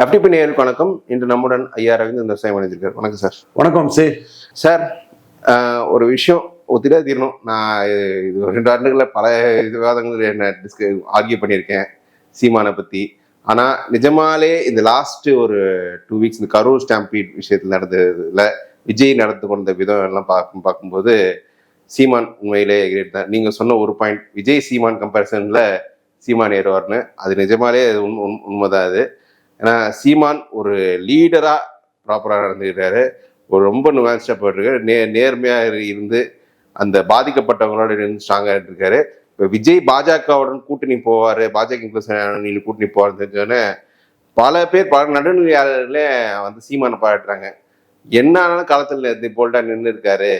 FTP நேயர்களுக்கு வணக்கம். இன்று நம்முடன் ஐயா ரவீந்திரன் விவசாயம் இணைந்திருக்கார். வணக்கம் சார். வணக்கம் சார். ஒரு விஷயம் ஒத்திரா தீரணும். நான் இது 2 ஆண்டுகளில் பல விவாதங்கள் என்ன ஆர்கியூ பண்ணியிருக்கேன் சீமானை பற்றி. ஆனால் நிஜமாலே இந்த லாஸ்ட் ஒரு 2 வீக்ஸ் இந்த கரூர் ஸ்டாம்பீட் விஷயத்தில் நடந்ததுல விஜய் நடந்து கொண்ட விதம் எல்லாம் பார்க்கும்போது சீமான் உண்மையிலே கிரேட் தான். நீங்கள் சொன்ன ஒரு பாயிண்ட், விஜய் சீமான் கம்பேரிசனில் சீமான் ஏறுவார்னு, அது நிஜமாலே உண்மைதான். அது ஏன்னா சீமான் ஒரு லீடராக ப்ராப்பராக நடந்துக்கிறாரு, ஒரு ரொம்ப நுவான்ஸ்டாக போயிட்டுருக்காரு, நேர்மையாக இருந்து அந்த பாதிக்கப்பட்டவங்களோட இருந்து ஸ்ட்ராங்காக இருக்காரு. இப்போ விஜய் பாஜகவுடன் கூட்டணி போவார், பாஜக இன்க்ளூசிவ் கூட்டணி போவார்னு தெரிஞ்சோடனே பல நடுநிலையாளர்களே சீமானை பாராட்டுறாங்க. என்ன ஆனாலும் காலத்தில் இது போல்டாக நின்று இருக்காரு.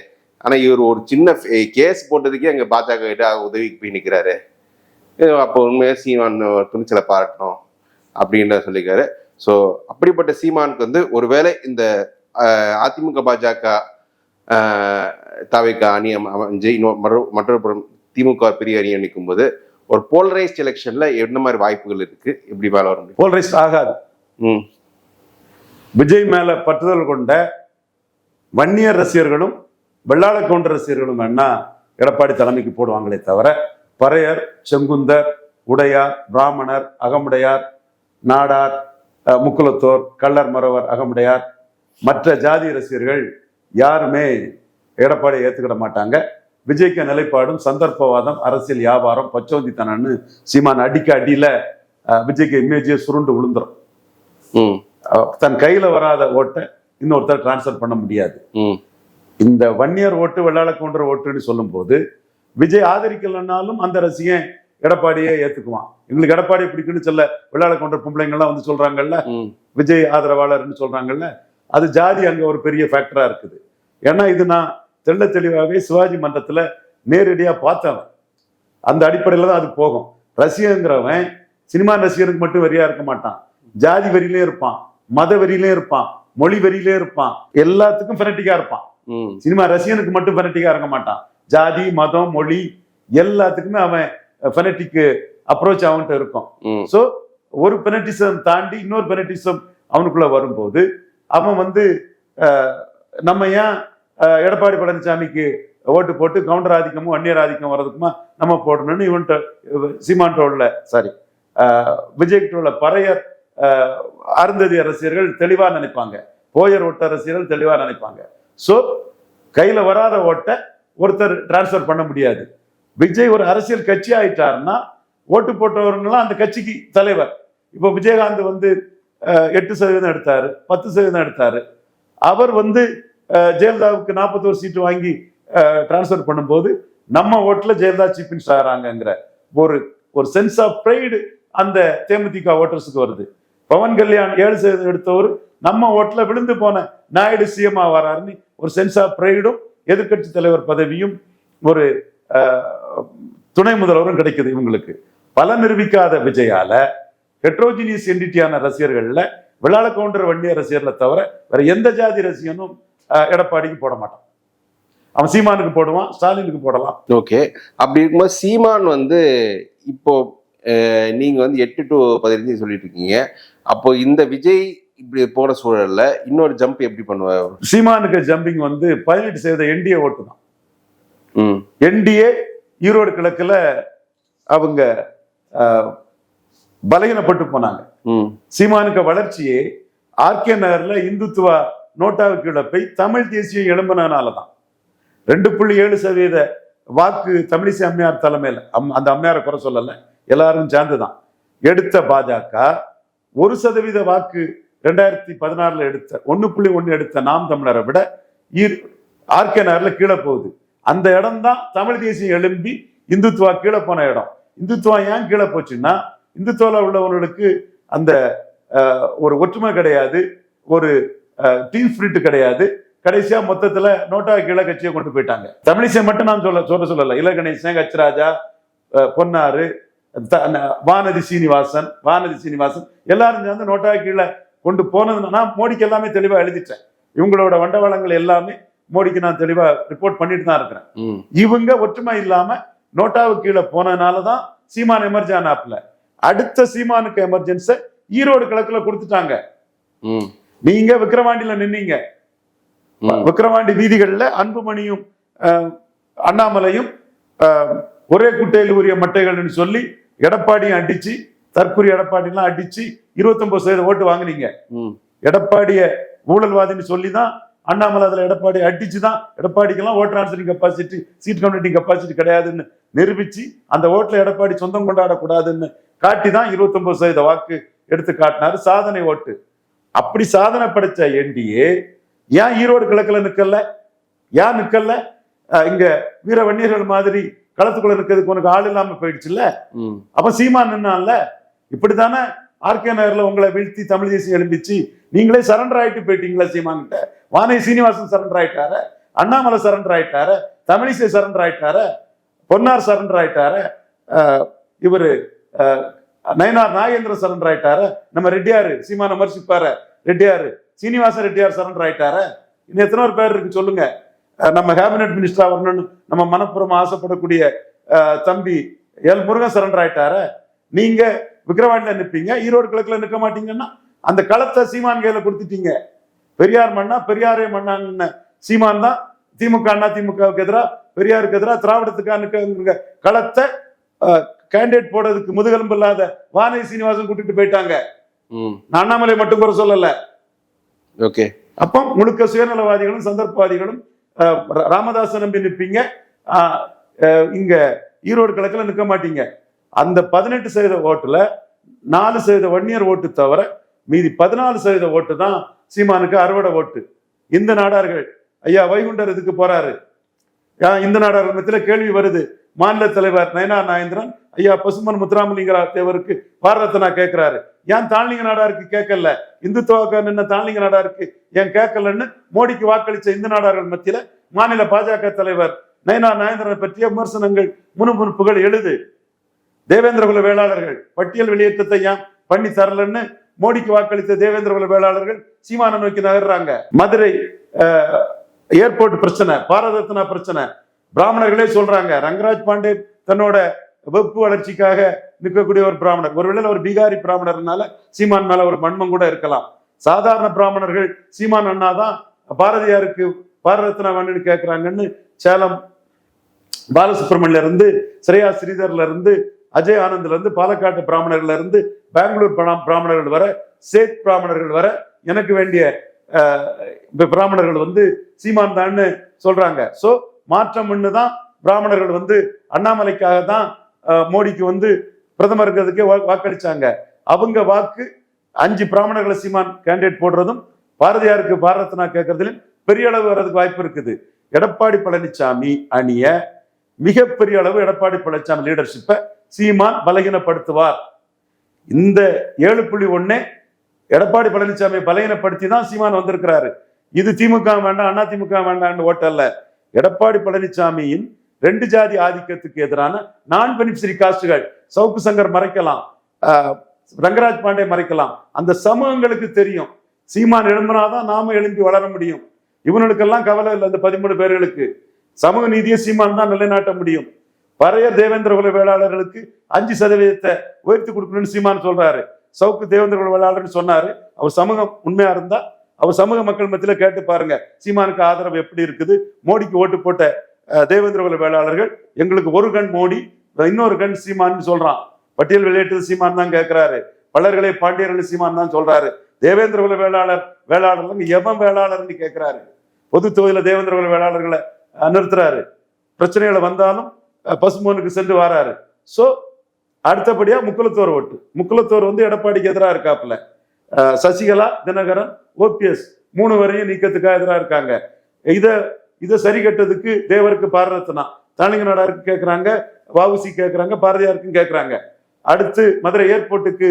ஆனால் இவர் ஒரு சின்ன கேஸ் போட்டதுக்கே அங்கே பாஜக கிட்ட உதவிக்கு போய் நிற்கிறாரு. அப்போ உண்மையாக சீமான் துணிச்சலை பாராட்டணும் அப்படின்ற சொல்லியிருக்காரு. ஸோ அப்படிப்பட்ட சீமானுக்கு ஒருவேளை இந்த அதிமுக பாஜக தவிக அணி அமைஞ்சு மற்றொரு புறம் திமுக பெரிய அணி நிற்கும் போது ஒரு போலரைஸ்ட் எலெக்ஷன்ல என்ன மாதிரி வாய்ப்புகள் இருக்கு? எப்படி மேல வர முடியும்? போலரைஸ்ட் ஆகாது. விஜய் மேல பற்றுதல் கொண்ட வன்னியர் ரசிகர்களும் வெள்ளாள கவுண்டர் ரசிகர்களும் என்ன எடப்பாடி தலைமைக்கு போடுவாங்களே தவிர பறையர், செங்குந்தர், உடையார், பிராமணர், அகமுடையார், நாடார், முக்குலத்தோர், கள்ளர், மறவர், அகமுடையார், மற்ற ஜாதி ரசிகர்கள் யாருமே எடப்பாடியை ஏற்றுக்கிட மாட்டாங்க. விஜய்க்கு நிலைப்பாடும் சந்தர்ப்பவாதம், அரசியல் வியாபாரம், பச்சோந்தித்தனன்னு சீமான் அடியில விஜய்க்கு இமேஜியை சுருண்டு விழுந்துரும். தன் கையில வராத ஓட்டை இன்னொருத்தர் டிரான்ஸ்பர் பண்ண முடியாது. இந்த வன்னியர் ஓட்டு, வெள்ளாள கவுண்டர் ஓட்டுன்னு சொல்லும் போது விஜய் ஆதரிக்கலன்னாலும் அந்த ரசிகன் எடப்பாடியே ஏத்துக்குவான். எங்களுக்கு எடப்பாடி பிடிக்குன்னு சொல்ல வெள்ளாள கவுண்டர் பொம்பளைங்கள்லாம் சொல்றாங்கல்ல, விஜய் ஆதரவாளர்னு சொல்றாங்கல்ல, அது ஜாதி அங்க ஒரு பெரிய ஃபேக்டரா இருக்குது. ஏன்னா இது நான் தெள்ள தெளிவாகவே சிவாஜி மன்றத்துல நேரடியா பார்த்தவன். அந்த அடிப்படையில தான் அது போகும். ரசிகங்கிறவன் சினிமா ரசிகருக்கு மட்டும் வெறியா இருக்க மாட்டான், ஜாதி வெறியிலே இருப்பான், மத வெறியிலே இருப்பான், மொழி வெறியிலே இருப்பான், எல்லாத்துக்கும் ஃபெனட்டிக்கா இருப்பான். சினிமா ரசிகனுக்கு மட்டும் ஃபெனட்டிக்கா இருக்க மாட்டான். ஜாதி, மதம், மொழி எல்லாத்துக்குமே அவன் ஃபெனட்டிக் அப்ரோச் அவன்கிட்ட இருக்கும். ஸோ ஒரு பெனட்டிசம் தாண்டி இன்னொரு பெனட்டிசம் அவனுக்குள்ள வரும்போது அவன் நம்ம ஏன் எடப்பாடி பழனிசாமிக்கு ஓட்டு போட்டு கவுண்டர் ஆதிக்கமும் அந்நியர் ஆதிக்கம் வர்றதுக்குமா நம்ம போடணும்னு இவன்கிட்ட சீமான்கிட்ட உள்ள விஜய்கிட்ட உள்ள பறையர் அருந்ததி ரசிகர்கள் தெளிவா நினைப்பாங்க, போயர் ஓட்ட ரசிகர்கள் தெளிவா நினைப்பாங்க. ஸோ கையில வராத ஓட்டை ஒருத்தர் டிரான்ஸ்பர் பண்ண முடியாது. விஜய் ஒரு அரசியல் கட்சி ஆயிட்டாருன்னா ஓட்டு போட்டவர்கள்லாம் அந்த கட்சிக்கு தலைவர். இப்போ விஜயகாந்த் 8% எடுத்தாரு, 10% எடுத்தாரு. அவர் ஜெயலலிதாவுக்கு 41 சீட்டு வாங்கி டிரான்ஸ்பர் பண்ணும்போது நம்ம ஓட்டுல ஜெயலலிதா சீஃப் மினிஸ்டர் ஆகிறாங்கிற ஒரு சென்ஸ் ஆஃப் ப்ரைடு அந்த தேமுதிக ஓட்டர்ஸுக்கு வருது. பவன் கல்யாண் 7% எடுத்தவர் நம்ம ஓட்டுல விழுந்து போன நாயுடு சிஎம் வராருன்னு ஒரு சென்ஸ் ஆஃப் ப்ரைடும் எதிர்கட்சி தலைவர் பதவியும் ஒரு துணை முதல்வரும் கிடைக்குது இவங்களுக்கு. பல நிரூபிக்காத விஜயால ஹெட்ரோஜினியஸ் என்டிட்டியான ரசிகர்கள்ல வெள்ளாள கவுண்டர் வன்னியர் ரசிகர்களை தவிர வேற எந்த ஜாதி ரசிகனும் எடப்பாடிக்கு போட மாட்டான். அவன் சீமானுக்கு போடுவான், ஸ்டாலினுக்கு போடலாம். ஓகே, அப்படி இருக்கும்போது சீமான் இப்போ நீங்க 8 to 15 சொல்லிட்டு இருக்கீங்க. அப்போ இந்த விஜய் இப்படி போன சூழல்ல இன்னொரு ஜம்ப் எப்படி பண்ணுவார்? சீமானுக்கு ஜம்பிங் 18% என்டிஏ ஓட்டு தான். என்டிஏ ஈரோடு கிழக்குல அவங்க பலகீனப்பட்டு போனாங்க. சீமானுக்கு வளர்ச்சியே ஆர்கே நகர்ல இந்துத்துவ நோட்டாவுக்கு இழப்பை தமிழ் தேசியம் எழும்பினாலதான். 2.7% வாக்கு தமிழிசை அம்மையார் தலைமையில, அந்த அம்மையாரை குறை சொல்லல, எல்லாரும் சேர்ந்துதான் எடுத்த பாஜக 1% வாக்கு 2016 எடுத்த 1.1 எடுத்த நாம் தமிழரை விட ஆர்கே நகர்ல கீழே போகுது. அந்த இடம் தான் தமிழ் தேசியம் எழும்பி இந்துத்துவா கீழே போன இடம். இந்துத்துவா ஏன் கீழே போச்சுன்னா இந்துத்துவால உள்ளவர்களுக்கு அந்த ஒரு ஒற்றுமை கிடையாது, ஒரு டீம் ஸ்பிரிட் கிடையாது. கடைசியா மொத்தத்துல நோட்டா கீழே கட்சியை கொண்டு போயிட்டாங்க. தமிழிசை மட்டும் நான் சொல்லல, இலகணேசன், கச்சராஜா, பொன்னாரு, வானதி சீனிவாசன் எல்லாரும் சேர்ந்து நோட்டா கீழே கொண்டு போனதுன்னா மோடிக்கு எல்லாமே தெளிவா எழுதிட்டேன். இவங்களோட வண்டவாளங்கள் எல்லாமே மோடிக்கு நான் தெளிவா ரிப்போர்ட் பண்ணிட்டு தான் இருக்கிறேன். இவங்க ஒற்றுமை இல்லாம நோட்டாவுக்கு கீழே போனதுனாலதான் சீமான் எமர்ஜி ஆனாப்ல. அடுத்த சீமானுக்கு எமர்ஜென்சி ஈரோடு கிழக்குல கொடுத்துட்டாங்க. ம். நீங்க விக்கிரவாண்டியில நின்னீங்க. விக்கிரவாண்டி வீதிகள்ல அன்புமணியும் அண்ணாமலையும் ஒரே குட்டையில் உரிய மட்டைகள்னு சொல்லி எடப்பாடியும் அடிச்சு, தற்கொலை எடப்பாடிலாம் அடிச்சு 29% ஓட்டு வாங்கினீங்க. எடப்பாடிய ஊழல்வாதின்னு சொல்லி தான் அண்ணாமலை அதுல எடப்பாடி அடிச்சுதான் எடப்பாடிக்கெல்லாம் vote transferring capacity, seat community capacity கிடையாதுன்னு நிரூபிச்சு அந்த ஓட்டுல எடப்பாடி சொந்தம் கொண்டாடக்கூடாதுன்னு காட்டி தான் 29% வாக்கு எடுத்து காட்டினாரு. சாதனை ஓட்டு. அப்படி சாதனை படைச்ச என்டிஏ ஏன் ஈரோடு கிழக்குல நிக்கல? ஏன் நிக்கல? இங்க வீர வன்னியர்கள் மாதிரி களத்துக்குள்ள இருக்கிறதுக்கு உனக்கு ஆள் இல்லாம போயிடுச்சுல்ல. அப்ப சீமான் நின்னான்ல. இப்படித்தானே ஆர்கே நகர்ல உங்களை வீழ்த்தி தமிழ் தேசியம் எழும்பிச்சு. நீங்களே சரண்டர் ஆயிட்டு போயிட்டீங்களா சீமான் கிட்ட? வானை சீனிவாசன் சரண்டர் ஆயிட்டாரு, அண்ணாமலை சரண்டர் ஆயிட்டாரு, தமிழிசை சரண்டர் ஆயிட்டாரு, பொன்னார் சரண்டர் ஆயிட்டாரு, இவரு நயனார் நாகேந்திர சரண்டர் ஆயிட்டாரு, நம்ம ரெட்டியாரு சீமான விமர்சிப்பாரு ரெட்டியாரு சீனிவாசன் ரெட்டியார் சரண்டர் ஆயிட்டாரு. இன்னும் எத்தனை பேர் இருக்கு சொல்லுங்க. நம்ம கேபினட் மினிஸ்டரா வரணும்னு நம்ம மனப்புறம் ஆசைப்படக்கூடிய தம்பி எல் முருகன் சரண்டர் ஆயிட்டாரு. நீங்க விக்கிரவாண்டில நிற்பீங்க, ஈரோடு கிழக்குல நிற்க மாட்டீங்கன்னா அந்த களத்தை சீமான் கையில கொடுத்துட்டீங்க. பெரியார் மண்ணா பெரியாரே மண்ணான்னு சீமான் தான் திமுக அண்ணா திமுகவுக்கு எதிராக, பெரியாருக்கு எதிராக, திராவிடத்துக்கு களத்தை கேண்டிடேட் போடுறதுக்கு முதுகெலும்பு இல்லாத வானை சீனிவாசன் கூட்டிட்டு போயிட்டாங்க. நான் அண்ணாமலை மட்டும் குறை சொல்லல. ஓகே. அப்போ முழுக்க சுயநலவாதிகளும் சந்தர்ப்பவாதிகளும் ராமதாசன் நம்பி நிற்பீங்க. இங்க ஈரோடு கிழக்குல நிற்க மாட்டீங்க. அந்த 18% ஓட்டுல 4% வன்னியர் ஓட்டு தவிர மீதி 14% ஓட்டு தான் சீமானுக்கு அறுவடை ஓட்டு. இந்த நாடார்கள் ஐயா வைகுண்டர் இதுக்கு போறாரு. இந்த நாடார்கள் மத்தியில கேள்வி வருது. மாநில தலைவர் நயனார் நாகேந்திரன் ஐயா பசுமன் முத்துராமலிங்க தேவருக்கு பாரதத்தை கேட்கிறாரு. ஏன் தாழ்லிங்க நாடாருக்கு கேட்கல? இந்துத்துவாக்க நின்ன தாழ்லிங்க நாடாருக்கு ஏன் கேட்கலன்னு மோடிக்கு வாக்களிச்ச இந்த நாடார்கள் மத்தியில மாநில பாஜக தலைவர் நயனார் நாகேந்திரனை பற்றிய விமர்சனங்கள், முணுமுணுப்புகள் எழுது. தேவேந்திர குல வேளாளர்கள் பட்டியல் வெளியேற்றத்தை ஏன் பண்ணி தரலன்னு மோடிக்கு வாக்களித்த தேவேந்திர குல வேளாளர்கள் சீமானை நோக்கி நகர்றாங்க. மதுரை ஏர்போர்ட் பிரச்சனை, பாரதத்னா பிரச்சனை, பிராமணர்களே சொல்றாங்க. ரங்கராஜ் பாண்டே தன்னோட வெப்பு வளர்ச்சிக்காக நிற்கக்கூடிய ஒரு பிராமணர். ஒருவேளை ஒரு பீகாரி பிராமணர்னால சீமான் மேல ஒரு மண்மம் கூட இருக்கலாம். சாதாரண பிராமணர்கள் சீமான் அண்ணா தான் பாரதியாருக்கு பாரதத்னா வேணும்னு கேட்கிறாங்கன்னு சேலம் பாலசுப்ரமணியன்ல இருந்து, ஸ்ரேயா ஸ்ரீதர்ல இருந்து, அஜய் ஆனந்த்ல இருந்து, பாலக்காட்டு பிராமணர்கள்ல இருந்து, பெங்களூர் பிராமணர்கள் வர, சேத் பிராமணர்கள் வர எனக்கு வேண்டிய பிராமணர்கள் வந்து சீமான் தான்னு சொல்றாங்க. சோ மாற்றம் தான் பிராமணர்கள் அண்ணாமலைக்காக தான் மோடிக்கு பிரதமர் இருக்கிறதுக்கே வாக்களிச்சாங்க. அவங்க வாக்கு 5 பிராமணர்களை சீமான் கேண்டிடேட் போடுறதும் பாரதியாருக்கு பாரதத்னா கேட்கறதுலையும் பெரிய அளவு வர்றதுக்கு வாய்ப்பு இருக்குது. எடப்பாடி பழனிசாமி அணிய மிகப்பெரிய அளவு எடப்பாடி பழனிசாமி லீடர்ஷிப்பை சீமான் பலகீனப்படுத்துவார். இந்த 7.1 எடப்பாடி பழனிசாமியை பலகீனப்படுத்தி தான் சீமான் வந்திருக்கிறாரு. இது திமுக வேண்டாம் அண்ணா திமுக வேண்டாம்னு ஓட்டல்ல. எடப்பாடி பழனிசாமியின் 2 ஜாதி ஆதிக்கத்துக்கு எதிரான நான் பெனிஃபிஷரி காஸ்டுகள், சவுக்கு சங்கர் மறைக்கலாம், ரங்கராஜ் பாண்டே மறைக்கலாம். அந்த சமூகங்களுக்கு தெரியும் சீமான் எழும்பினாதான் நாம எழும்பி வளர முடியும். இவனுக்கெல்லாம் கவலை இல்லை. அந்த 13 பேர்களுக்கு சமூக நீதியை சீமான் தான் நிலைநாட்ட முடியும். பறையர் தேவேந்திர குல வேளாளர்களுக்கு 5% உயர்த்தி கொடுக்கணும்னு சீமான் சொல்றாரு. சவுக்கு தேவேந்திர குல வேளாளர்னு சொன்னாரு. அவர் சமூகம் உண்மையா இருந்தா அவர் சமூக மக்கள் மத்தியில கேட்டு பாருங்க சீமானுக்கு ஆதரவு எப்படி இருக்குது. மோடிக்கு ஓட்டு போட்ட தேவேந்திர குல வேளாளர்கள் எங்களுக்கு ஒரு கண் மோடி இன்னொரு கண் சீமான்னு சொல்றான். பட்டியல் வெளியேற்றது சீமான் தான் கேட்கிறாரு. பலர்களே பாண்டியர்கள் சீமான் தான் சொல்றாரு. தேவேந்திர குல வேளாளர் எவன் வேளாளர்னு கேட்கிறாரு. பொது தொகுதியில தேவேந்திர குல வேளாளர்களை நிறுத்துறாரு. பிரச்சனைகளை வந்தாலும் பசுமோனுக்கு சென்று வராரு. சோ அடுத்தபடியா முக்குலத்தோர் ஓட்டு. முக்குலத்தோர் எடப்பாடிக்கு எதிராக இருக்காப்புல. சசிகலா, தினகரன், ஓபிஎஸ் 3 வரையும் நீக்கத்துக்காக எதிராக இருக்காங்க. இதை சரி கட்டதுக்கு தேவருக்கு பாரதத்னா, தாளிங்க நாடாருக்கு கேட்கிறாங்க, வஉசி கேட்கிறாங்க, பாரதியாருக்கும் கேட்கிறாங்க. அடுத்து மதுரை ஏர்போர்ட்டுக்கு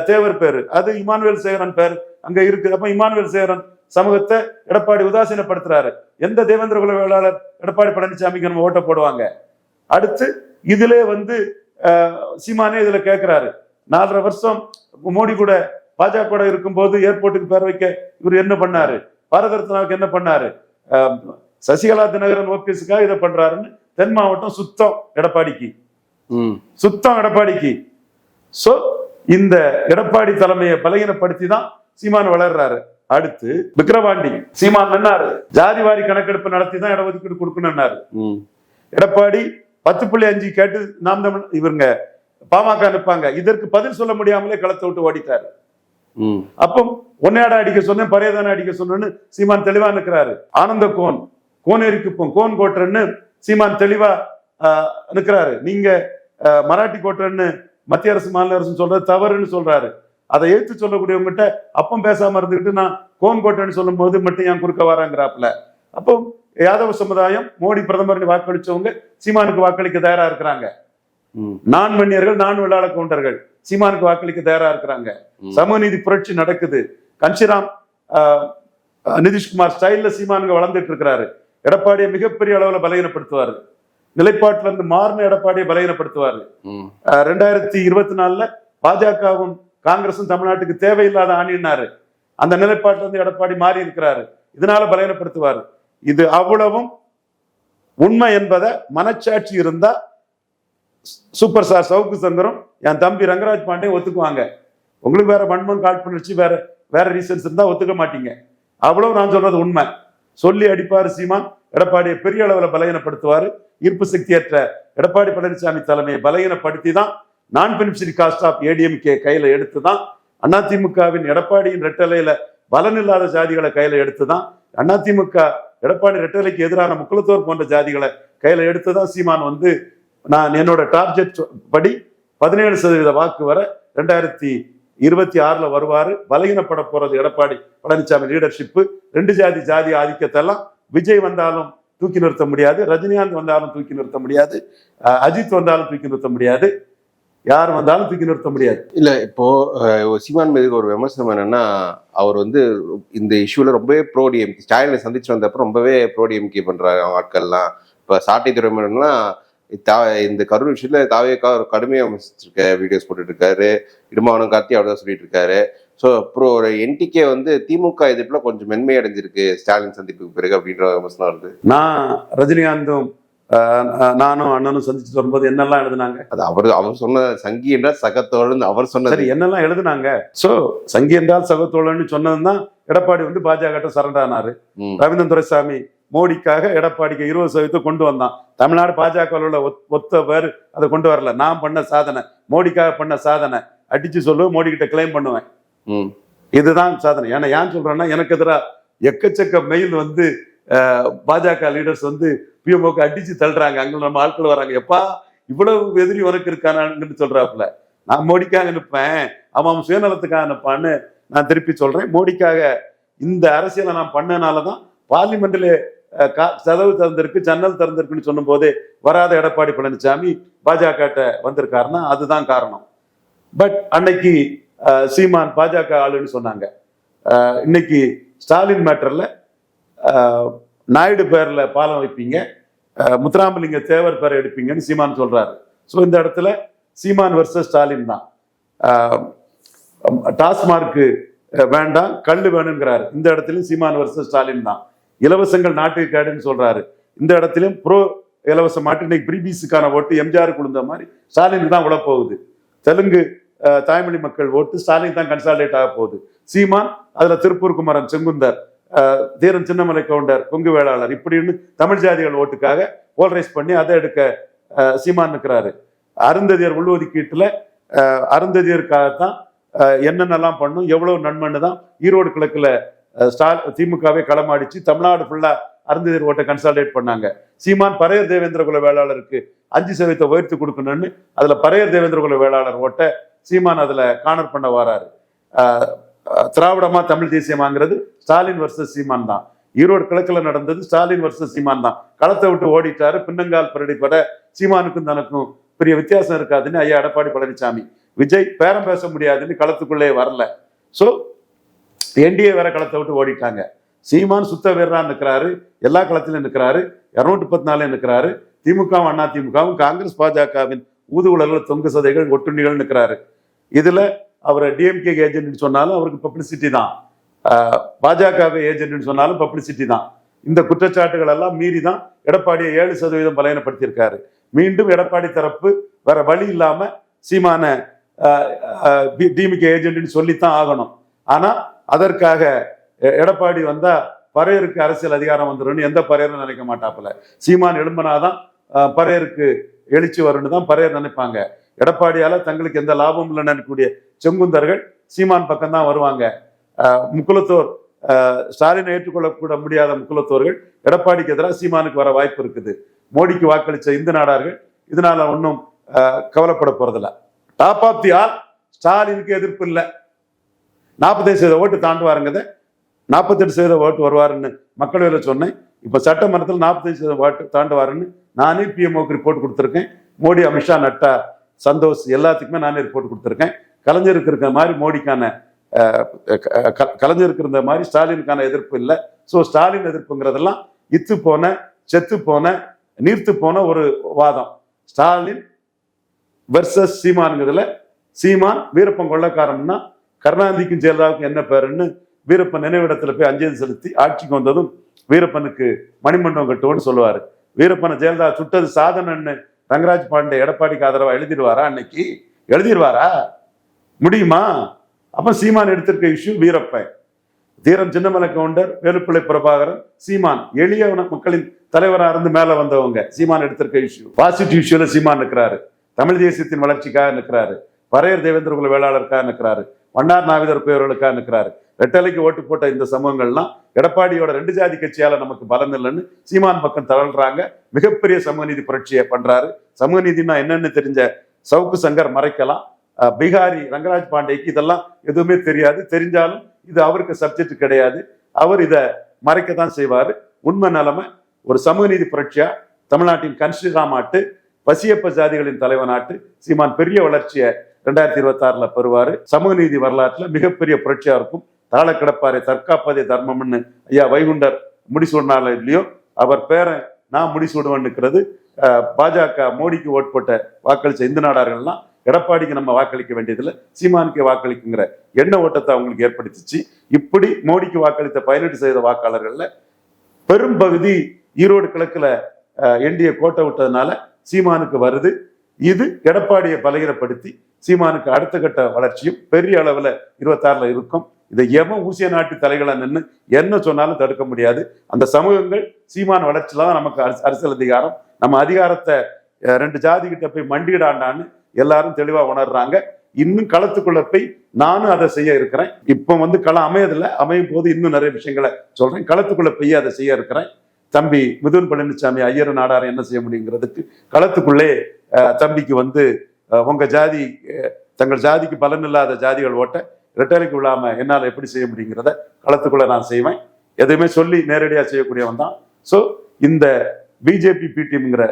தேவர் பேரு, அது இமானுவேல் சேகரன் பேர் அங்க இருக்கு. அப்ப இமானுவேல் சேகரன் சமூகத்தை எடப்பாடி உதாசீனப்படுத்துறாரு. எந்த தேவேந்திர குல வேளாளர் எடப்பாடி பழனிசாமிக்கு நம்ம ஓட்ட போடுவாங்க? அடுத்து இதுல சீமானே இதுல கேட்கிறாரு. 4.5 வருஷம் மோடி கூட பாஜக கூட இருக்கும்போது ஏர்போர்ட்டுக்கு பேர் வைக்க இவர் என்ன பண்ணாரு? பாரத ரத்னாவுக்கு என்ன பண்ணாரு? சசிகலா, தினகரன், ஓபிஎஸ்க்காக இதை பண்றாருன்னு தென் மாவட்டம் சுத்தம் எடப்பாடிக்கு. சோ இந்த எடப்பாடி தலைமையை பலகீனப்படுத்தி தான் சீமான் வளர்றாரு. அடுத்து விக்கிரவாண்டி சீமான் நின்னாரு, ஜாதிவாரி கணக்கெடுப்பு நடத்தி தான் இடஒதுக்கீடு கொடுக்கணும்னாரு. எடப்பாடி 10.5 கேட்டு நாம் தமிழ் இவங்க பாமக நிற்பாங்க, இதற்கு பதில் சொல்ல முடியாமலே களத்தை விட்டு ஓடிட்டாரு. அப்போ ஒன்னையாட அடிக்க சொன்னேன், பரையதான அடிக்க சொன்னு சீமான் தெளிவா நிற்கிறாரு. ஆனந்த கோனேரிக்கு கோன் கோட்டர்ன்னு சீமான் தெளிவா நிற்கிறாரு. நீங்க மராட்டி கோட்டர்ன்னு மத்திய அரசு மாநில அரசு சொல்றது தவறுன்னு சொல்றாரு. அதை ஏற்று சொல்லக்கூடியவங்ககிட்ட அப்பம் பேசாம இருந்துகிட்டு நான் கோன் கோட்டர்ன்னு சொல்லும் போது மட்டும் ஏன் குறுக்க வராங்கிறாப்புல. அப்போ யாதவ சமுதாயம் மோடி பிரதமர் வாக்களிச்சவங்க சீமானுக்கு வாக்களிக்க தயாரா இருக்கிறாங்க. நான் வன்னியர்கள், நான் வெள்ளாள கவுண்டர்கள் சீமானுக்கு வாக்களிக்க தயாரா இருக்கிறாங்க. சமூக நீதி புரட்சி நடக்குது. கன்ஷிராம் நிதிஷ்குமார் ஸ்டைல்ல சீமானுங்க வளர்ந்துட்டு இருக்கிறாரு. எடப்பாடியை மிகப்பெரிய அளவுல பலகீனப்படுத்துவாரு. நிலைப்பாட்டுல இருந்து மாறின எடப்பாடியை பலகீனப்படுத்துவாரு. 2024 பாஜகவும் காங்கிரசும் தமிழ்நாட்டுக்கு தேவையில்லாத ஆணினாரு. அந்த நிலைப்பாட்டுல இருந்து எடப்பாடி மாறி இருக்கிறாரு. இதனால பலகீனப்படுத்துவாரு. இது அவ்வளவும் உண்மை என்பதை மனச்சாட்சி இருந்தா சூப்பர் ஸ்டார் சவுக்கு சங்கரும் என் தம்பி ரங்கராஜ் பாண்டே ஒத்துக்குவாங்க. உங்களுக்கு வேற வன்மம் காழ்ப்புணர்ச்சி வேற ரீசன்ஸ் இருந்தா ஒத்துக்க மாட்டீங்க. அவ்வளவு நான் சொல்றது உண்மை. சொல்லி அடிப்பாரு சீமான், எடப்பாடியை பெரிய அளவுல பலகீனப்படுத்துவாரு. ஈர்ப்பு சக்தியற்ற எடப்பாடி பழனிசாமி தலைமையை பலகீனப்படுத்தி தான் நான் பெனிஃபிஷரி காஸ்ட் ஆஃப் ஏடிஎம்கே கையில எடுத்துதான், அதிமுகவின் எடப்பாடியின் ரெட்டலையில பலன் இல்லாத ஜாதிகளை கையில எடுத்துதான், அதிமுக எடப்பாடி ரெட்டலைக்கு எதிரான முக்குளத்தோர் போன்ற ஜாதிகளை கையில எடுத்துதான் சீமான் நான் என்னோட டார்கெட் படி 17% வாக்கு வர 2026 வருவாரு. பலகீனப்பட போறது எடப்பாடி பழனிசாமி லீடர்ஷிப். 2 ஜாதி ஆதிக்கத்தெல்லாம் விஜய் வந்தாலும் தூக்கி நிறுத்த முடியாது, ரஜினிகாந்த் வந்தாலும் தூக்கி நிறுத்த முடியாது, அஜித் வந்தாலும் தூக்கி நிறுத்த முடியாது, யார் வந்தாலும் தூக்கி நிறுத்த முடியாது. இல்ல இப்போ சீமான் மீது ஒரு விமர்சனம் என்னன்னா, அவர் இந்த இஷ்யூல ரொம்பவே ப்ரோ டிஎம்கே, ஸ்டாலினை சந்திச்சு வந்தப்ப ரொம்பவே ப்ரோ டிஎம்கே பண்ற ஆட்கள்லாம். இப்ப சாட்டை துறைமுகம்லாம் இந்த கரூர் விஷயத்துல தாவேக்கா ஒரு கடுமையாக விமர்சிச்சிருக்க வீடியோஸ் போட்டுட்டு இருக்காரு. இடுமாவனம் கார்த்தி அப்படிதான் சொல்லிட்டு இருக்காரு. ஸோ அப்புறம் ஒரு என்டிகே திமுக எதிர்ப்புல கொஞ்சம் மென்மை அடைஞ்சிருக்கு ஸ்டாலின் சந்திப்புக்கு பிறகு அப்படின்ற விமர்சனம் வருது. நான் ரஜினிகாந்தும் நானும் அண்ணனும் சந்திச்சுட்டு வரும்போது என்னெல்லாம் எழுதுனாங்க, அது அவர் சொன்ன சங்கி என்றால் சகத்தோழன் அவர் சொன்னது என்னெல்லாம் எழுதுனாங்க. சோ சங்கி என்றால் சகத்தோழன்னு சொன்னதுதான் எடப்பாடி பாஜக சரண்டானாரு. ரவீந்திரன் துரைசாமி மோடிக்காக எடப்பாடிக்கு 20% கொண்டு வந்தான். தமிழ்நாடு பாஜக உள்ள ஒத்த பேர் அதை கொண்டு வரல. நான் பண்ண சாதனை, மோடிக்காக பண்ண சாதனை அடிச்சு சொல்லுவேன், மோடி கிட்ட கிளைம் பண்ணுவேன். இதுதான் சாதனை. ஏன்னா ஏன் சொல்றேன்னா, எனக்கு எதிராக எக்கச்சக்க மெயில் பாஜக லீடர்ஸ் பிஎம்ஓக்கு அடிச்சு தள்ளுறாங்க. அங்க நம்ம ஆட்கள் வராங்க, எப்பா இவ்வளவு எதிரி உனக்கு இருக்கானு சொல்றாப்புல. நான் மோடிக்காக நிற்பேன், அவன் சுயநலத்துக்காக நிற்பான்னு நான் திருப்பி சொல்றேன். மோடிக்காக இந்த அரசியலை நான் பண்ணனாலதான் பார்லிமெண்ட்ல கதவு திறந்திருக்கு, ஜன்னல் திறந்திருக்குன்னு சொன்னும் போதே வராத எடப்பாடி பழனிசாமி பாஜக வந்திருக்காருன்னா அதுதான் காரணம். பட் அன்னைக்கு சீமான் பாஜக ஆளுன்னு சொன்னாங்க. இன்னைக்கு ஸ்டாலின் மேட்டர்ல நாயுடு பேர்ல பாலம் வைப்பீங்க, முத்துராமலிங்க தேவர் பேரை எடுப்பீங்கன்னு சீமான் சொல்றாரு. ஸோ இந்த இடத்துல சீமான் வர்சஸ் ஸ்டாலின் தான். டாஸ்மார்க்கு வேண்டாம், கல்லு வேணுங்கிறாரு. இந்த இடத்துலயும் சீமான் வர்சஸ் ஸ்டாலின் தான். இலவசங்கள் நாட்டுக்கு கேடுன்னு சொல்றாரு. இந்த இடத்திலும் ப்ரோ இலவச மாட்டு இன்னைக்கு பிரிபிஸுக்கான ஓட்டு எம்ஜிஆர் கொடுத்த மாதிரி ஸ்டாலின் தான் உள்ள போகுது. தெலுங்கு தாய்மொழி மக்கள் ஓட்டு ஸ்டாலின் தான் கன்சாலிடேட் ஆக போகுது. சீமான் அதுல திருப்பூர் குமரன், செங்குந்தர், தீரன் சின்னமலை கவுண்டர், கொங்கு வேளாளர் இப்படின்னு தமிழ் ஜாதிகள் ஓட்டுக்காக போல்ரைஸ் பண்ணி அதை எடுக்க சீமான் இருக்கிறாரு. அருந்ததியர் உள்ஒதுக்கீட்டுல அருந்ததியருக்காகத்தான் என்னென்னலாம் பண்ணும், எவ்வளவு நன்மைன்னு தான் ஈரோடு கிழக்குல திமுகவே களமாடிச்சு தமிழ்நாடு ஃபுல்லா அருந்ததியர் ஓட்டை கன்சாலிடேட் பண்ணாங்க. சீமான் பரையர் தேவேந்திர குல வேளாளருக்கு 5% உயர்த்தி கொடுக்கணும்னு அதுல பரையர் தேவேந்திர குல வேளாளர் ஓட்டை சீமான் அதுல கார்னர் பண்ண வராரு. திராவிடமா தமிழ் தேசியமாங்கிறது ஸ்டாலின் வர்சஸ் சீமான் தான். ஈரோடு கிழக்குல நடந்தது ஸ்டாலின் வர்சஸ் சீமான் தான். களத்தை விட்டு ஓடிட்டாரு. பின்னங்கால் பரடிப்பட சீமானுக்கும் தனக்கும் பெரிய வித்தியாசம் இருக்காதுன்னு ஐயா எடப்பாடி பழனிசாமி. விஜய் பேரம் பேச முடியாதுன்னு களத்துக்குள்ளே வரல. ஸோ என்டிஏ வேற களத்தை விட்டு ஓடிட்டாங்க. சீமான் சுத்த வீரராக நிற்கிறாரு, எல்லா களத்திலும் நிற்கிறாரு, 214 நிற்கிறாரு. திமுகவும் அண்ணா திமுகவும் காங்கிரஸ் பாஜகவின் ஊதுகுழல்கள், தொங்கு சதைகள், ஒட்டுண்ணிகள் நிற்கிறாரு. இதுல அவரை டிஎம்கே ஏஜென்ட் சொன்னாலும் அவருக்கு பப்ளிசிட்டி தான், பாஜக ஏஜென்ட் சொன்னாலும் பப்ளிசிட்டி தான். இந்த குற்றச்சாட்டுகள் எல்லாம் மீறி தான் எடப்பாடியை 7% பலகீனப்படுத்தியிருக்காரு. மீண்டும் எடப்பாடி தரப்பு வேற வழி இல்லாம சீமான டிஎம்கே ஏஜென்ட்னு சொல்லித்தான் ஆகணும். ஆனா அதற்காக எடப்பாடி வந்தா பறையருக்கு அரசியல் அதிகாரம் வந்துடும் எந்த பறையரும் நினைக்க மாட்டாப்புல. சீமான் எழும்பனாதான் பறையருக்கு எழுச்சி வரும்னு தான் பறையர் நினைப்பாங்க. எடப்பாடியால தங்களுக்கு எந்த லாபமும் இல்லை நினைக்கக்கூடிய செங்குந்தர்கள் சீமான் பக்கம் தான் வருவாங்க. முக்குலத்தோர் ஸ்டாலினை ஏற்றுக்கொள்ளக்கூட முடியாத முக்குலத்தோர்கள் எடப்பாடிக்கு எதிராக சீமானுக்கு வர வாய்ப்பு இருக்குது. மோடிக்கு வாக்களிச்ச இந்து நாடார்கள் இதனால ஒன்றும் கவலைப்பட போறதில்ல. டாப் ஆஃப் தி ஆல் ஸ்டாலினுக்கு எதிர்ப்பு இல்லை. 45% ஓட்டு தாண்டுவாருங்கத 48% ஓட்டு வருவாருன்னு மக்களவையில் சொன்னேன். இப்ப சட்டமன்றத்தில் 45% ஓட்டு தாண்டுவாருன்னு நானே பிஎம்ஓக்கு ரிப்போர்ட் கொடுத்துருக்கேன். மோடி, அமித்ஷா, நட்டா, சந்தோஷ் எல்லாத்துக்குமே நானே ரிப்போர்ட் கொடுத்துருக்கேன். கலைஞருக்கு இருக்கிற மாதிரி மோடிக்கான கலைஞருக்கு இருந்த மாதிரி ஸ்டாலினுக்கான எதிர்ப்பு இல்லை. ஸோ ஸ்டாலின் எதிர்ப்புங்கிறதெல்லாம் இத்து போன, செத்து போன, நீர்த்து போன ஒரு வாதம். ஸ்டாலின் வெர்சஸ் சீமானுங்கிறதுல சீமான் வீரப்பன் கொள்ளக்காரம்னா கருணாநிதிக்கும் ஜெயலலிதாவுக்கும் என்ன பேருன்னு வீரப்பன் நினைவிடத்துல போய் அஞ்சலி செலுத்தி ஆட்சிக்கு வந்ததும் வீரப்பனுக்கு மணிமண்டபம் கட்டுவோன்னு சொல்லுவாரு. வீரப்பனை ஜெயலலிதா சுட்டது சாதனைன்னு ரங்கராஜ் பாண்டே எடப்பாடிக்கு ஆதரவா எழுதிடுவாரா? அன்னைக்கு எழுதிடுவாரா? முடியுமா? அப்ப சீமான் எடுத்திருக்க இஷ்யூ வீரப்பன், தீரன் சின்னமலை கவுண்டர், வேலுப்பிள்ளை பிரபாகரன், சீமான் எளிய மக்களின் தலைவராக இருந்து மேல வந்தவங்க. சீமான் எடுத்திருக்க இஷ்யூ பாசிட்டிவ் இஷ்யூல சீமான் நிற்கிறாரு. தமிழ் தேசியத்தின் வளர்ச்சிக்காக நிற்கிறாரு. பறையர் தேவேந்திர குல வேளாளருக்காக நிற்கிறாரு. வண்ணார் நாவிதர் பேரர்களுக்காக நிற்கிறாரு. ரெட்டலைக்கு ஓட்டு போட்ட இந்த சமூகங்கள்லாம் எடப்பாடியோட 2 ஜாதி கட்சியால நமக்கு பலன் இல்லைன்னு சீமான் பக்கம் தளர்றாங்க. மிகப்பெரிய சமூக நீதி புரட்சியை பண்றாரு. சமூக நீதினா என்னன்னு தெரிஞ்ச சவுக்கு சங்கர் மறைக்கலாம். பீகாரி ரங்கராஜ் பாண்டேக்கு இதெல்லாம் எதுவுமே தெரியாது. தெரிஞ்சாலும் இது அவருக்கு சப்ஜெக்ட் கிடையாது. அவர் இதை மறைக்கத்தான் செய்வாரு. உண்மை நிலைமை ஒரு சமூக நீதி புரட்சியா தமிழ்நாட்டின் கன்ஸ்ரீராம் ஆட்டு பசியப்ப ஜாதிகளின் தலைவனாட்டு சீமான் பெரிய வளர்ச்சியை 2026 பெறுவாரு. சமூக நீதி வரலாற்றுல மிகப்பெரிய புரட்சியா இருக்கும். தாழ கிடப்பாரை தற்காப்பதே தர்மம்னு ஐயா வைகுண்டர் முடிசூடினால இல்லையோ அவர் பேரை நான் முடிசூடுவேன்னுக்கிறது. பாஜக மோடிக்கு ஓட்டு போட்ட வாக்களிச்ச இந்து நாடார்கள்லாம் எடப்பாடிக்கு நம்ம வாக்களிக்க வேண்டியதில்லை, சீமானுக்கு வாக்களிக்குங்கிற எண்ண ஓட்டத்தை அவங்களுக்கு ஏற்படுத்திச்சு. இப்படி மோடிக்கு வாக்களித்த 18% வாக்காளர்கள்ல பெரும் பகுதி ஈரோடு கிழக்குல என்டிஏ கோட்டை விட்டதுனால சீமானுக்கு வருது. இது எடப்பாடியை பலகீனப்படுத்தி சீமானுக்கு அடுத்த கட்ட வளர்ச்சியும் பெரிய அளவுல 26 இருக்கும். இதை எவன் ஊசிய நாட்டு தலைகளை நின்று என்ன சொன்னாலும் தடுக்க முடியாது. அந்த சமூகங்கள் சீமான் வளர்ச்சியில தான் நமக்கு அரசியல் அதிகாரம். நம்ம அதிகாரத்தை 2 ஜாதி கிட்ட போய் மண்டியிடாண்டான்னு எல்லாரும் தெளிவா உணர்றாங்க. இன்னும் களத்துக்குள்ள போய் நானும் அதை செய்ய இருக்கிறேன். இப்ப களம் அமையதில்லை, அமையும் போது இன்னும் நிறைய விஷயங்களை சொல்றேன். களத்துக்குள்ள போய் அதை செய்ய இருக்கிறேன். தம்பி மிதுன் பழனிசாமி ஐயர் நாடார் என்ன செய்ய முடியுங்கிறதுக்கு களத்துக்குள்ளே தம்பிக்கு உங்க ஜாதி தங்கள் ஜாதிக்கு பலன் இல்லாத ஜாதிகள் ஓட்ட ரெட்டலைக்கு விழாம என்னால் எப்படி செய்ய முடியுங்கிறத களத்துக்குள்ள நான் செய்வேன். எதுவுமே சொல்லி நேரடியாக செய்யக்கூடியவன் தான். ஸோ இந்த பிஜேபி பிடிஎம்ங்கிற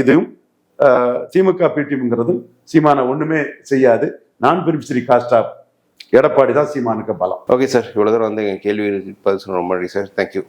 இதுவும் திமுக பிடிஎம்ங்கிறதும் சீமான ஒண்ணுமே செய்யாது. நான் பெனிஃபிஷரி காஸ்ட் ஆஃப் எடப்பாடி தான் சீமானுக்கு பலம். ஓகே சார், இவ்வளோ தூரம் கேள்வி பதில் சொன்ன ரொம்ப நன்றி சார். தேங்க்யூ.